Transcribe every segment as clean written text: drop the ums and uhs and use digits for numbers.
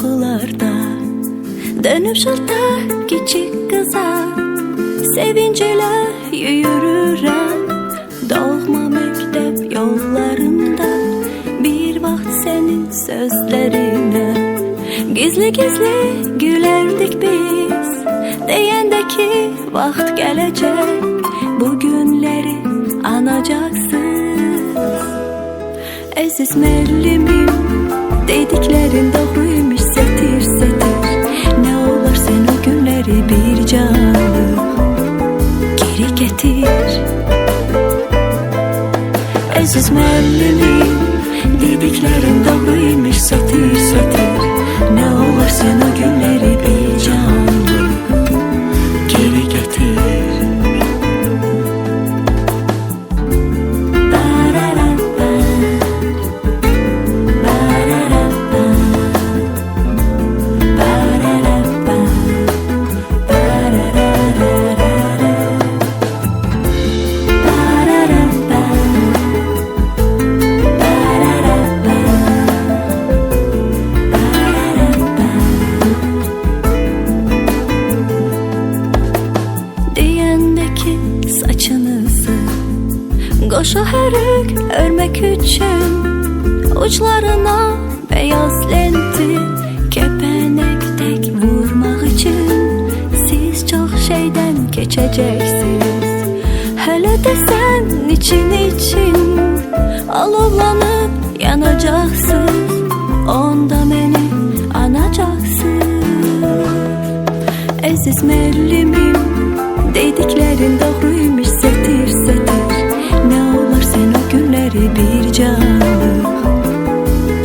yuxularda dönüb şılda kiçik qıza sevincilə yürürəm doğma məktəb yollarında bir vaxt sənin sözlərinə gizli-gizli gülərdik biz deyəndə ki vaxt gələcək bu günləri anacaksınız. Əziz müəllimim, dediklərin doğruymuş sətir sətir. Nə olar sən o günləri bir canlı geri getir. Əziz müəllimim, dediklərin doğruymuş sətir sətir. Nə olar sən o günləri bir canlı geri getir. Qoşa hörük örmək üçün uçlarına beyaz lenti kəpənək tək vurmaq üçün siz çox şeydən keçəcəksiniz. Hələ də sən için alovlanıb yanacaqsınız. Onda məni anacaksınız. Əziz müəllimim, dediklərin doğruymuş sətir sətir. Nə olar sən o günləri bir canlı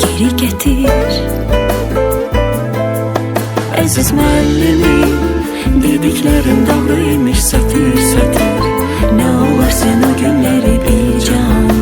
geri getir. Əziz müəllimim, dediklərin doğruymuş sətir sətir. Nə olar sən o günləri bir canlı